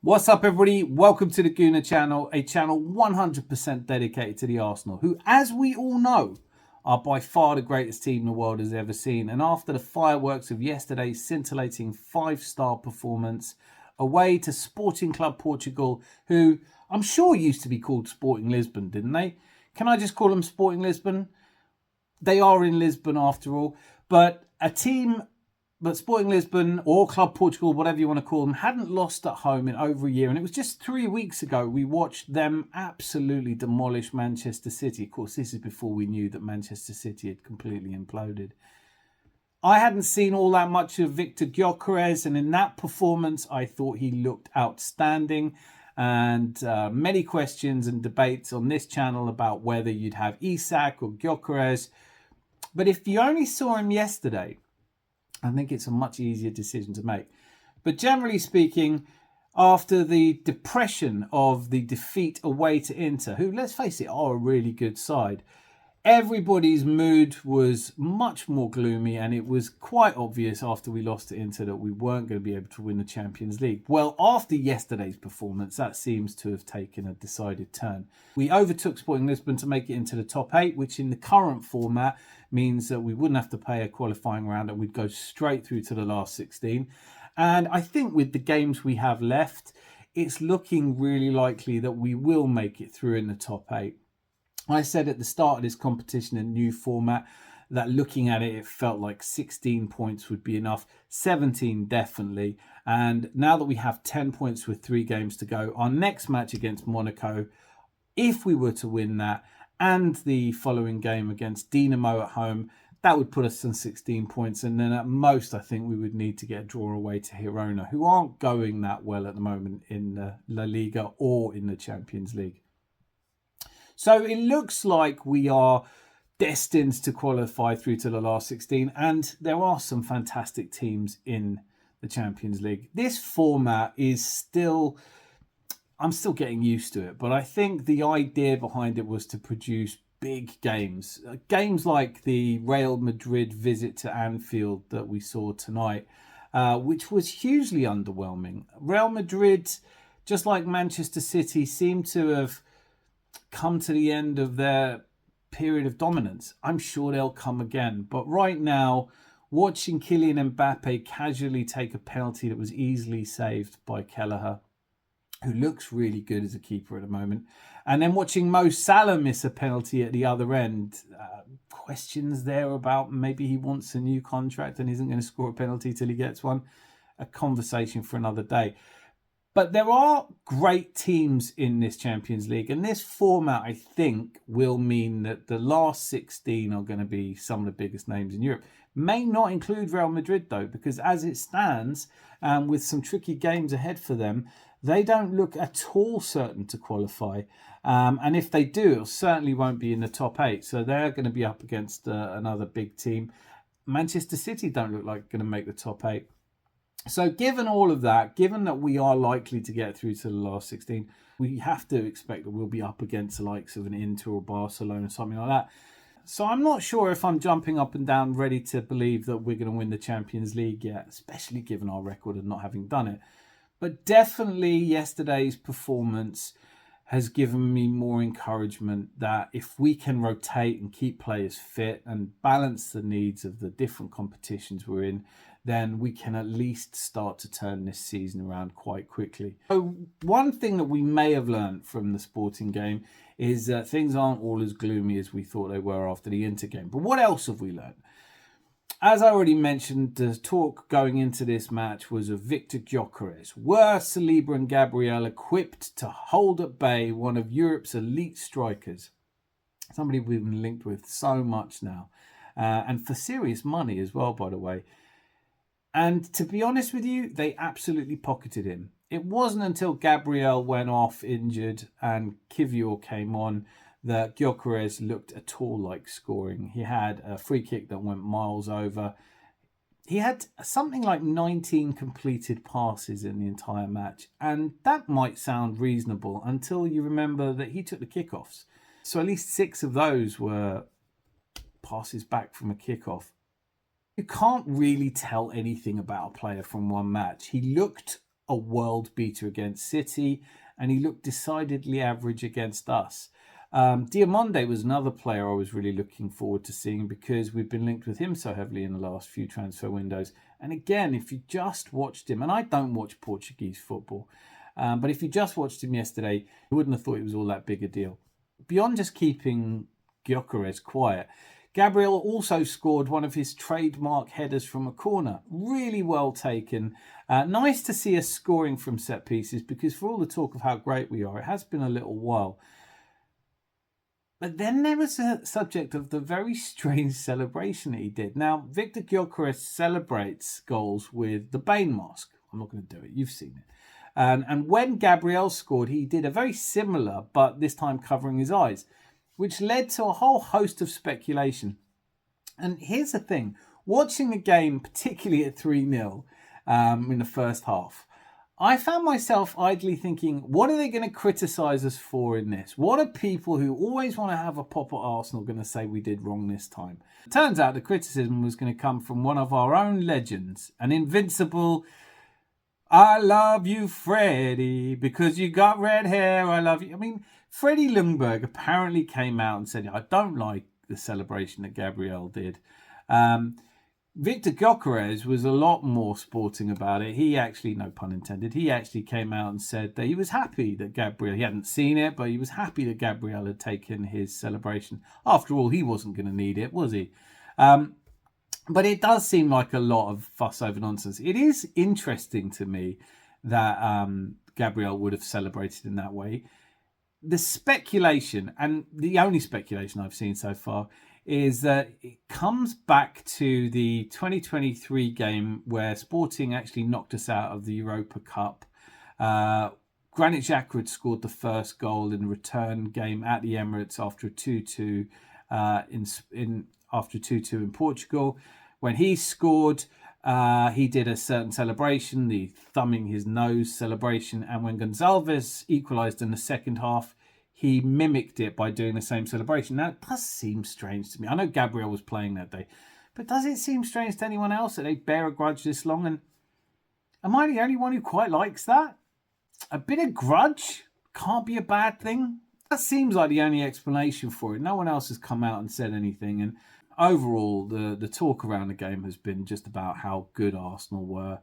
What's up, everybody? Welcome to the Gooner channel, a channel 100% dedicated to the Arsenal, who, as we all know, are by far the greatest team the world has ever seen. And after the fireworks of yesterday's scintillating 5-star performance away to Sporting Club Portugal, who I'm sure used to be called Sporting Lisbon, didn't they? Can I just call them Sporting Lisbon? They are in Lisbon after all, but Sporting Lisbon or Club Portugal, whatever you want to call them, hadn't lost at home in over a year. And it was just 3 weeks ago we watched them absolutely demolish Manchester City. Of course, this is before we knew that Manchester City had completely imploded. I hadn't seen all that much of Victor Gyökeres, and in that performance, I thought he looked outstanding. And many questions and debates on this channel about whether you'd have Isak or Gyökeres. But if you only saw him yesterday, I think it's a much easier decision to make. But generally speaking, after the depression of the defeat away to Inter, who, let's face it, are a really good side, everybody's mood was much more gloomy, and it was quite obvious after we lost to Inter that we weren't going to be able to win the Champions League. Well, after yesterday's performance, that seems to have taken a decided turn. We overtook Sporting Lisbon to make it into the top 8, which in the current format means that we wouldn't have to play a qualifying round and we'd go straight through to the last 16. And I think with the games we have left, it's looking really likely that we will make it through in the top 8. I said at the start of this competition in new format that looking at it, it felt like 16 points would be enough, 17 definitely. And now that we have 10 points with 3 games to go, our next match against Monaco, if we were to win that, and the following game against Dinamo at home, that would put us on 16 points. And then at most, I think we would need to get a draw away to Girona, who aren't going that well at the moment in La Liga or in the Champions League. So it looks like we are destined to qualify through to the last 16. And there are some fantastic teams in the Champions League. This format is I'm still getting used to it, but I think the idea behind it was to produce big games. Games like the Real Madrid visit to Anfield that we saw tonight, which was hugely underwhelming. Real Madrid, just like Manchester City, seem to have come to the end of their period of dominance. I'm sure they'll come again. But right now, watching Kylian Mbappe casually take a penalty that was easily saved by Kelleher, who looks really good as a keeper at the moment, and then watching Mo Salah miss a penalty at the other end, questions there about maybe he wants a new contract and isn't going to score a penalty till he gets one. A conversation for another day. But there are great teams in this Champions League, and this format, I think, will mean that the last 16 are going to be some of the biggest names in Europe. May not include Real Madrid, though, because as it stands, with some tricky games ahead for them, they don't look at all certain to qualify. And if they do, it certainly won't be in the top 8. So they're going to be up against another big team. Manchester City don't look like going to make the top 8. So given all of that, given that we are likely to get through to the last 16, we have to expect that we'll be up against the likes of an Inter or Barcelona, something like that. So I'm not sure if I'm jumping up and down ready to believe that we're going to win the Champions League yet, especially given our record of not having done it. But definitely yesterday's performance has given me more encouragement that if we can rotate and keep players fit and balance the needs of the different competitions we're in, then we can at least start to turn this season around quite quickly. So one thing that we may have learned from the Sporting game is that things aren't all as gloomy as we thought they were after the Inter game. But what else have we learned? As I already mentioned, the talk going into this match was of Victor Gyökeres. Were Saliba and Gabriel equipped to hold at bay one of Europe's elite strikers? Somebody we've been linked with so much now. And for serious money as well, by the way. And to be honest with you, they absolutely pocketed him. It wasn't until Gabriel went off injured and Kivior came on that Gyökeres looked at all like scoring. He had a free kick that went miles over. He had something like 19 completed passes in the entire match. And that might sound reasonable until you remember that he took the kickoffs. So at least 6 of those were passes back from a kickoff. You can't really tell anything about a player from one match. He looked a world beater against City, and he looked decidedly average against us. Diamonde was another player I was really looking forward to seeing because we've been linked with him so heavily in the last few transfer windows. And again, if you just watched him, and I don't watch Portuguese football, but if you just watched him yesterday, you wouldn't have thought it was all that big a deal. Beyond just keeping Gyökeres quiet, Gabriel also scored one of his trademark headers from a corner. Really well taken. Nice to see us scoring from set pieces because for all the talk of how great we are, it has been a little while. But then there was a subject of the very strange celebration that he did. Now, Victor Gyökeres celebrates goals with the Bane mask. I'm not going to do it. You've seen it. And when Gabriel scored, he did a very similar, but this time covering his eyes, which led to a whole host of speculation. And here's the thing. Watching the game, particularly at 3-0 in the first half, I found myself idly thinking, what are they going to criticise us for in this? What are people who always want to have a pop at Arsenal going to say we did wrong this time? It turns out the criticism was going to come from one of our own legends, an invincible, I love you, Freddie, because you got red hair, I love you. I mean, Freddie Ljungberg apparently came out and said, I don't like the celebration that Gabriel did. Victor Gyökeres was a lot more sporting about it. He actually, no pun intended, he actually came out and said that he was happy that Gabriel, he hadn't seen it, but he was happy that Gabriel had taken his celebration. After all, he wasn't going to need it, was he? But it does seem like a lot of fuss over nonsense. It is interesting to me that Gabriel would have celebrated in that way. The speculation, and the only speculation I've seen so far, is that it comes back to the 2023 game where Sporting actually knocked us out of the Europa Cup. Granit Xhaka had scored the first goal in the return game at the Emirates after a 2-2 after 2-2 in Portugal. When he scored, he did a certain celebration, the thumbing his nose celebration, and when Gonçalves equalised in the second half, he mimicked it by doing the same celebration. Now, it does seem strange to me. I know Gabriel was playing that day, but does it seem strange to anyone else that they bear a grudge this long? And am I the only one who quite likes that? A bit of grudge can't be a bad thing. That seems like the only explanation for it. No one else has come out and said anything. And overall, the talk around the game has been just about how good Arsenal were,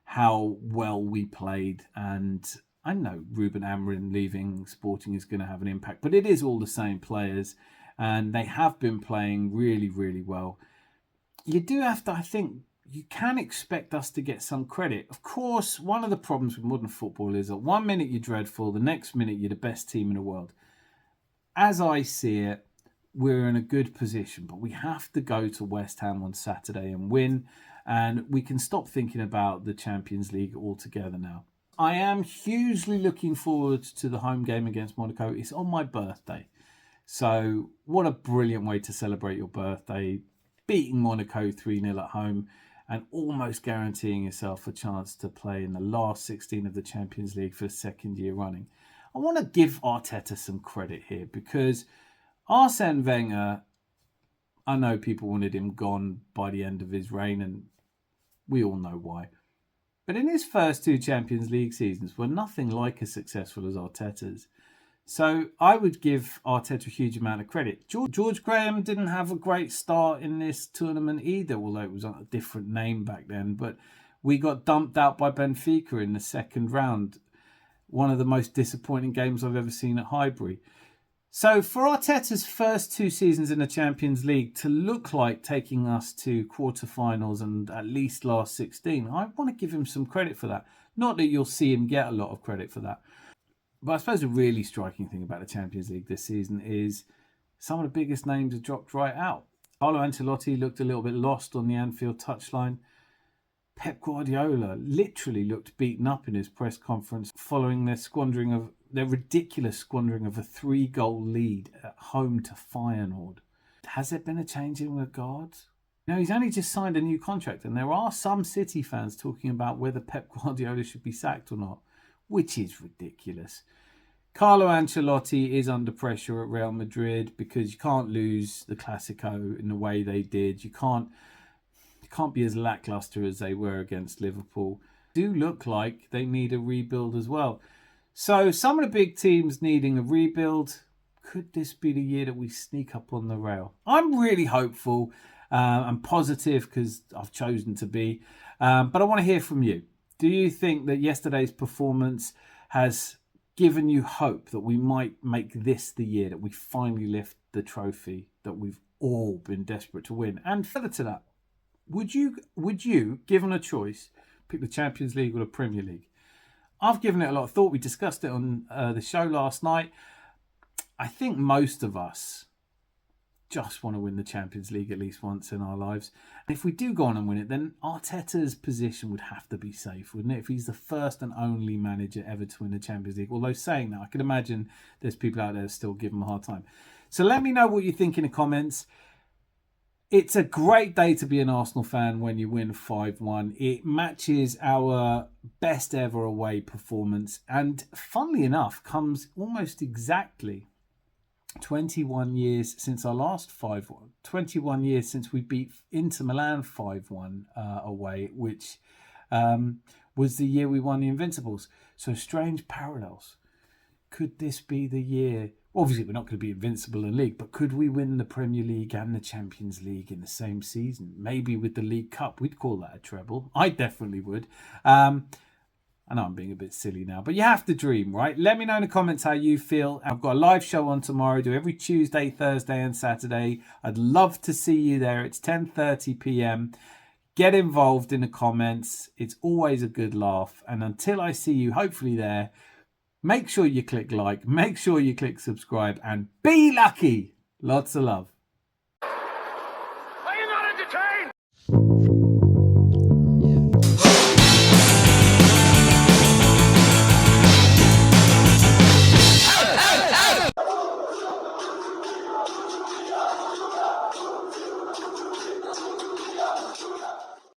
how well we played, and I know Ruben Amorim leaving Sporting is going to have an impact, but it is all the same players, and they have been playing really, really well. You do have to, I think, you can expect us to get some credit. Of course, one of the problems with modern football is that 1 minute you're dreadful, the next minute you're the best team in the world. As I see it, we're in a good position, but we have to go to West Ham on Saturday and win, and we can stop thinking about the Champions League altogether now. I am hugely looking forward to the home game against Monaco. It's on my birthday. So what a brilliant way to celebrate your birthday. Beating Monaco 3-0 at home and almost guaranteeing yourself a chance to play in the last 16 of the Champions League for the second year running. I want to give Arteta some credit here because Arsene Wenger, I know people wanted him gone by the end of his reign and we all know why. But in his first two Champions League seasons were nothing like as successful as Arteta's. So I would give Arteta a huge amount of credit. George Graham didn't have a great start in this tournament either, although it was a different name back then. But we got dumped out by Benfica in the second round. One of the most disappointing games I've ever seen at Highbury. So for Arteta's first two seasons in the Champions League to look like taking us to quarterfinals and at least last 16, I want to give him some credit for that. Not that you'll see him get a lot of credit for that. But I suppose the really striking thing about the Champions League this season is some of the biggest names have dropped right out. Carlo Ancelotti looked a little bit lost on the Anfield touchline. Pep Guardiola literally looked beaten up in his press conference following their ridiculous squandering of a 3-goal lead at home to Feyenoord. Has there been a change in regard? No, he's only just signed a new contract, and there are some City fans talking about whether Pep Guardiola should be sacked or not, which is ridiculous. Carlo Ancelotti is under pressure at Real Madrid because you can't lose the Clasico in the way they did. You can't be as lackluster as they were against Liverpool. do look like they need a rebuild as well. So some of the big teams needing a rebuild. Could this be the year that we sneak up on the rail? I'm really hopeful and positive because I've chosen to be. But I want to hear from you. Do you think that yesterday's performance has given you hope that we might make this the year that we finally lift the trophy that we've all been desperate to win? And further to that, would you, given a choice, pick the Champions League or the Premier League? I've given it a lot of thought. We discussed it on the show last night. I think most of us just want to win the Champions League at least once in our lives. And if we do go on and win it, then Arteta's position would have to be safe, wouldn't it? If he's the first and only manager ever to win the Champions League. Although saying that, I can imagine there's people out there still giving him a hard time. So let me know what you think in the comments. It's a great day to be an Arsenal fan when you win 5-1. It matches our best ever away performance. And funnily enough, comes almost exactly 21 years since our last 5-1. 21 years since we beat Inter Milan 5-1 away, which was the year we won the Invincibles. So strange parallels. Could this be the year? Obviously, we're not going to be invincible in league, but could we win the Premier League and the Champions League in the same season? Maybe with the League Cup, we'd call that a treble. I definitely would. I know I'm being a bit silly now, but you have to dream, right? Let me know in the comments how you feel. I've got a live show on tomorrow. Do every Tuesday, Thursday and Saturday. I'd love to see you there. It's 10:30 p.m. Get involved in the comments. It's always a good laugh. And until I see you, hopefully there, make sure you click like, make sure you click subscribe, and be lucky. Lots of love.